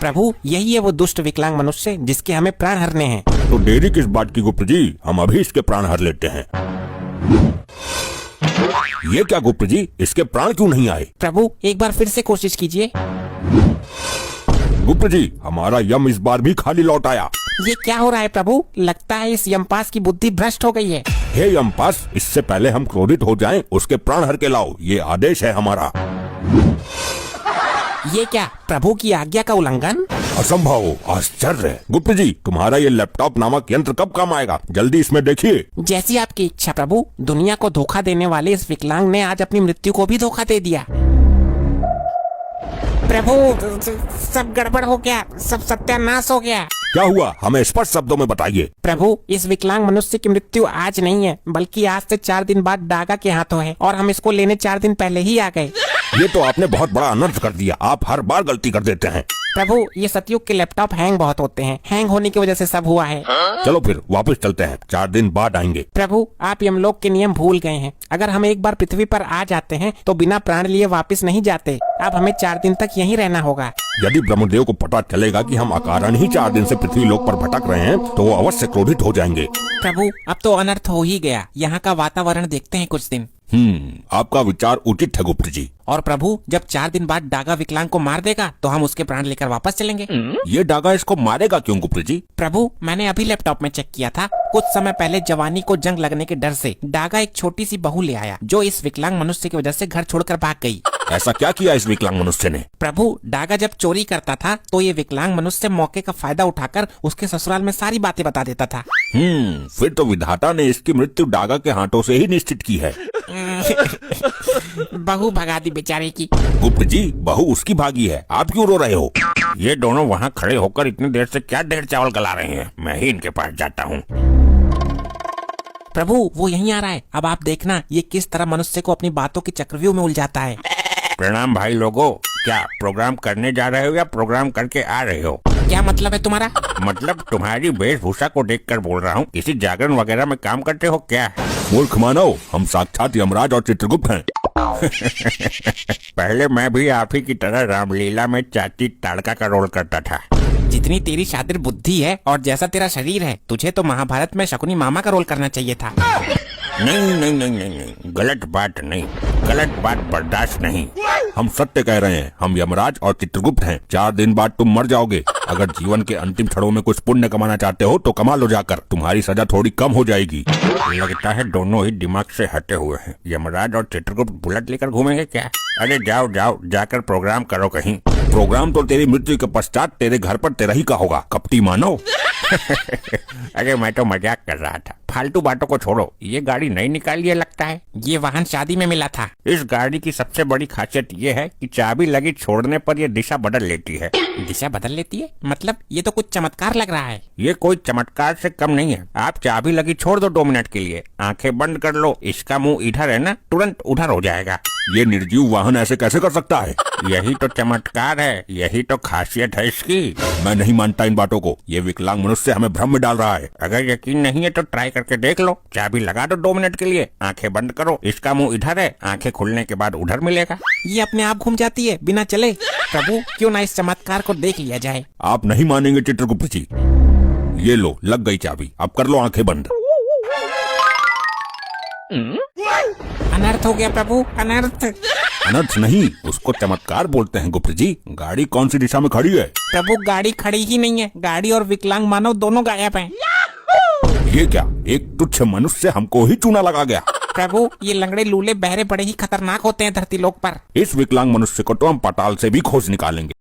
प्रभु यही है वो दुष्ट विकलांग मनुष्य जिसके हमें प्राण हरने हैं। तो देरी किस बात की गुप्त जी, हम अभी इसके प्राण हर लेते हैं। ये क्या गुप्त जी, इसके प्राण क्यों नहीं आए? प्रभु एक बार फिर से कोशिश कीजिए। गुप्त जी हमारा यम इस बार भी खाली लौट आया। ये क्या हो रहा है प्रभु? लगता है इस यमपास की बुद्धि भ्रष्ट हो गई है। हे यमपास, इससे पहले हम क्रोधित हो जाएं, उसके प्राण हर के लाओ, ये आदेश है हमारा। ये क्या प्रभु की आज्ञा का उल्लंघन? असंभव, आश्चर्य। गुप्त जी तुम्हारा ये लैपटॉप नामक यंत्र कब काम आएगा? जल्दी इसमें देखिए। जैसी आपकी इच्छा प्रभु। दुनिया को धोखा देने वाले इस विकलांग ने आज अपनी मृत्यु को भी धोखा दे दिया। प्रभु सब गड़बड़ हो गया, सब सत्यानाश हो गया। क्या हुआ, हमें स्पष्ट शब्दों में बताइए। प्रभु इस विकलांग मनुष्य की मृत्यु आज नहीं है, बल्कि आज से 4 दिन बाद डागा के हाथों है, और हम इसको लेने 4 दिन पहले ही आ गए। ये तो आपने बहुत बड़ा अनर्थ कर दिया, आप हर बार गलती कर देते हैं। प्रभु ये सतयुग के लैपटॉप हैंग बहुत होते हैं, हैंग होने की वजह से सब हुआ है। चलो फिर वापस चलते हैं, 4 दिन बाद आएंगे। प्रभु आप यमलोक के नियम भूल गए हैं। अगर हम एक बार पृथ्वी पर आ जाते हैं तो बिना प्राण लिए वापस नहीं जाते। अब हमें 4 दिन तक यहीं रहना होगा। यदि ब्रह्मदेव को पता चलेगा कि हम अकारण ही 4 दिन से पृथ्वी लोक पर भटक रहे हैं तो वो अवश्य क्रोधित हो जाएंगे। प्रभु अब तो अनर्थ हो ही गया, यहाँ का वातावरण देखते हैं कुछ दिन। आपका विचार उचित है गुप्त जी। और प्रभु जब 4 दिन बाद डागा विकलांग को मार देगा तो हम उसके प्राण लेकर वापस चलेंगे। ये डागा इसको मारेगा क्यों गुप्त जी? प्रभु मैंने अभी लैपटॉप में चेक किया था। कुछ समय पहले जवानी को जंग लगने के डर से डागा एक छोटी सी बहू ले आया, जो इस विकलांग मनुष्य की वजह से घर छोड़कर भाग गई। ऐसा क्या किया इस विकलांग मनुष्य ने? प्रभु डागा जब चोरी करता था तो ये विकलांग मनुष्य मौके का फायदा उठाकर उसके ससुराल में सारी बातें बता देता था। फिर तो विधाता ने इसकी मृत्यु डागा के हाथों से ही निश्चित की है। बहू भगा दी बेचारे की। गुप्त जी बहू उसकी भागी है, आप क्यों रो रहे हो? ये दोनों वहाँ खड़े होकर इतनी देर से क्या ढेर चावल गला रहे हैं? मैं ही इनके पास जाता हूँ। प्रभु वो यहीं आ रहा है, अब आप देखना ये किस तरह मनुष्य को अपनी बातों के चक्रव्यूह में उलझाता है। प्रणाम भाई लोगों, क्या प्रोग्राम करने जा रहे हो या प्रोग्राम करके आ रहे हो? क्या मतलब है तुम्हारा? मतलब तुम्हारी वेशभूषा को देखकर बोल रहा हूँ, किसी जागरण वगैरह में काम करते हो क्या? मूर्ख मानव, हम साक्षात यमराज और चित्रगुप्त हैं। पहले मैं भी आप ही की तरह रामलीला में चाची ताड़का का रोल करता था। जितनी तेरी शातिर बुद्धि है और जैसा तेरा शरीर है, तुझे तो महाभारत में शकुनी मामा का रोल करना चाहिए था। नहीं नहीं नहीं नहीं नहीं, गलत बात नहीं, गलत बात बर्दाश्त नहीं। हम सत्य कह रहे हैं, हम यमराज और चित्रगुप्त हैं। 4 दिन बाद तुम मर जाओगे। अगर जीवन के अंतिम क्षणों में कुछ पुण्य कमाना चाहते हो तो कमा लो जाकर, तुम्हारी सजा थोड़ी कम हो जाएगी। लगता है दोनों ही दिमाग से हटे हुए हैं। यमराज और चित्रगुप्त बुलेट लेकर घूमेंगे क्या? अरे जाओ जाओ, जाकर प्रोग्राम करो कहीं। प्रोग्राम तो तेरी मृत्यु के पश्चात तेरे घर पर तेरा ही का होगा, कपटी मानव। अरे मैं तो मजाक कर रहा था, फालतू बातों को छोड़ो। ये गाड़ी नई निकाली है लगता है। ये वाहन शादी में मिला था। इस गाड़ी की सबसे बड़ी खासियत ये है कि चाबी लगी छोड़ने पर ये दिशा बदल लेती है। दिशा बदल लेती है? मतलब ये तो कुछ चमत्कार लग रहा है। ये कोई चमत्कार से कम नहीं है। आप चाबी लगी छोड़ दो 2 मिनट के लिए, आंखें बंद कर लो, इसका मुंह इधर है ना, तुरंत उधर हो जाएगा। ये निर्जीव वाहन ऐसे कैसे कर सकता है? यही तो चमत्कार है, यही तो खासियत है इसकी। मैं नहीं मानता इन बातों को। ये विकलांग मनुष्य हमें भ्रम में डाल रहा है। अगर यकीन नहीं है तो ट्राई करके देख लो। चाबी लगा दो 2 मिनट के लिए, आंखें बंद करो, इसका मुंह इधर है, आंखें खुलने के बाद उधर मिलेगा। ये अपने आप घूम जाती है बिना चले। प्रभु क्यों ना इस चमत्कार को देख लिया जाए। आप नहीं मानेंगे चित्रगुप्त जी। ये लो, लग गई चाबी, अब कर लो आंखें बंद। अनर्थ हो गया प्रभु, अनर्थ। अनर्थ नहीं, उसको चमत्कार बोलते हैं गुप्त जी। गाड़ी कौन सी दिशा में खड़ी है? प्रभु गाड़ी खड़ी ही नहीं है, गाड़ी और विकलांग मानव दोनों गायब हैं। ये क्या, एक तुच्छ मनुष्य हमको ही चूना लगा गया। प्रभु ये लंगड़े लूले बहरे बड़े ही खतरनाक होते हैं धरती लोक पर। इस विकलांग मनुष्य को तो हम पताल से भी खोज निकालेंगे।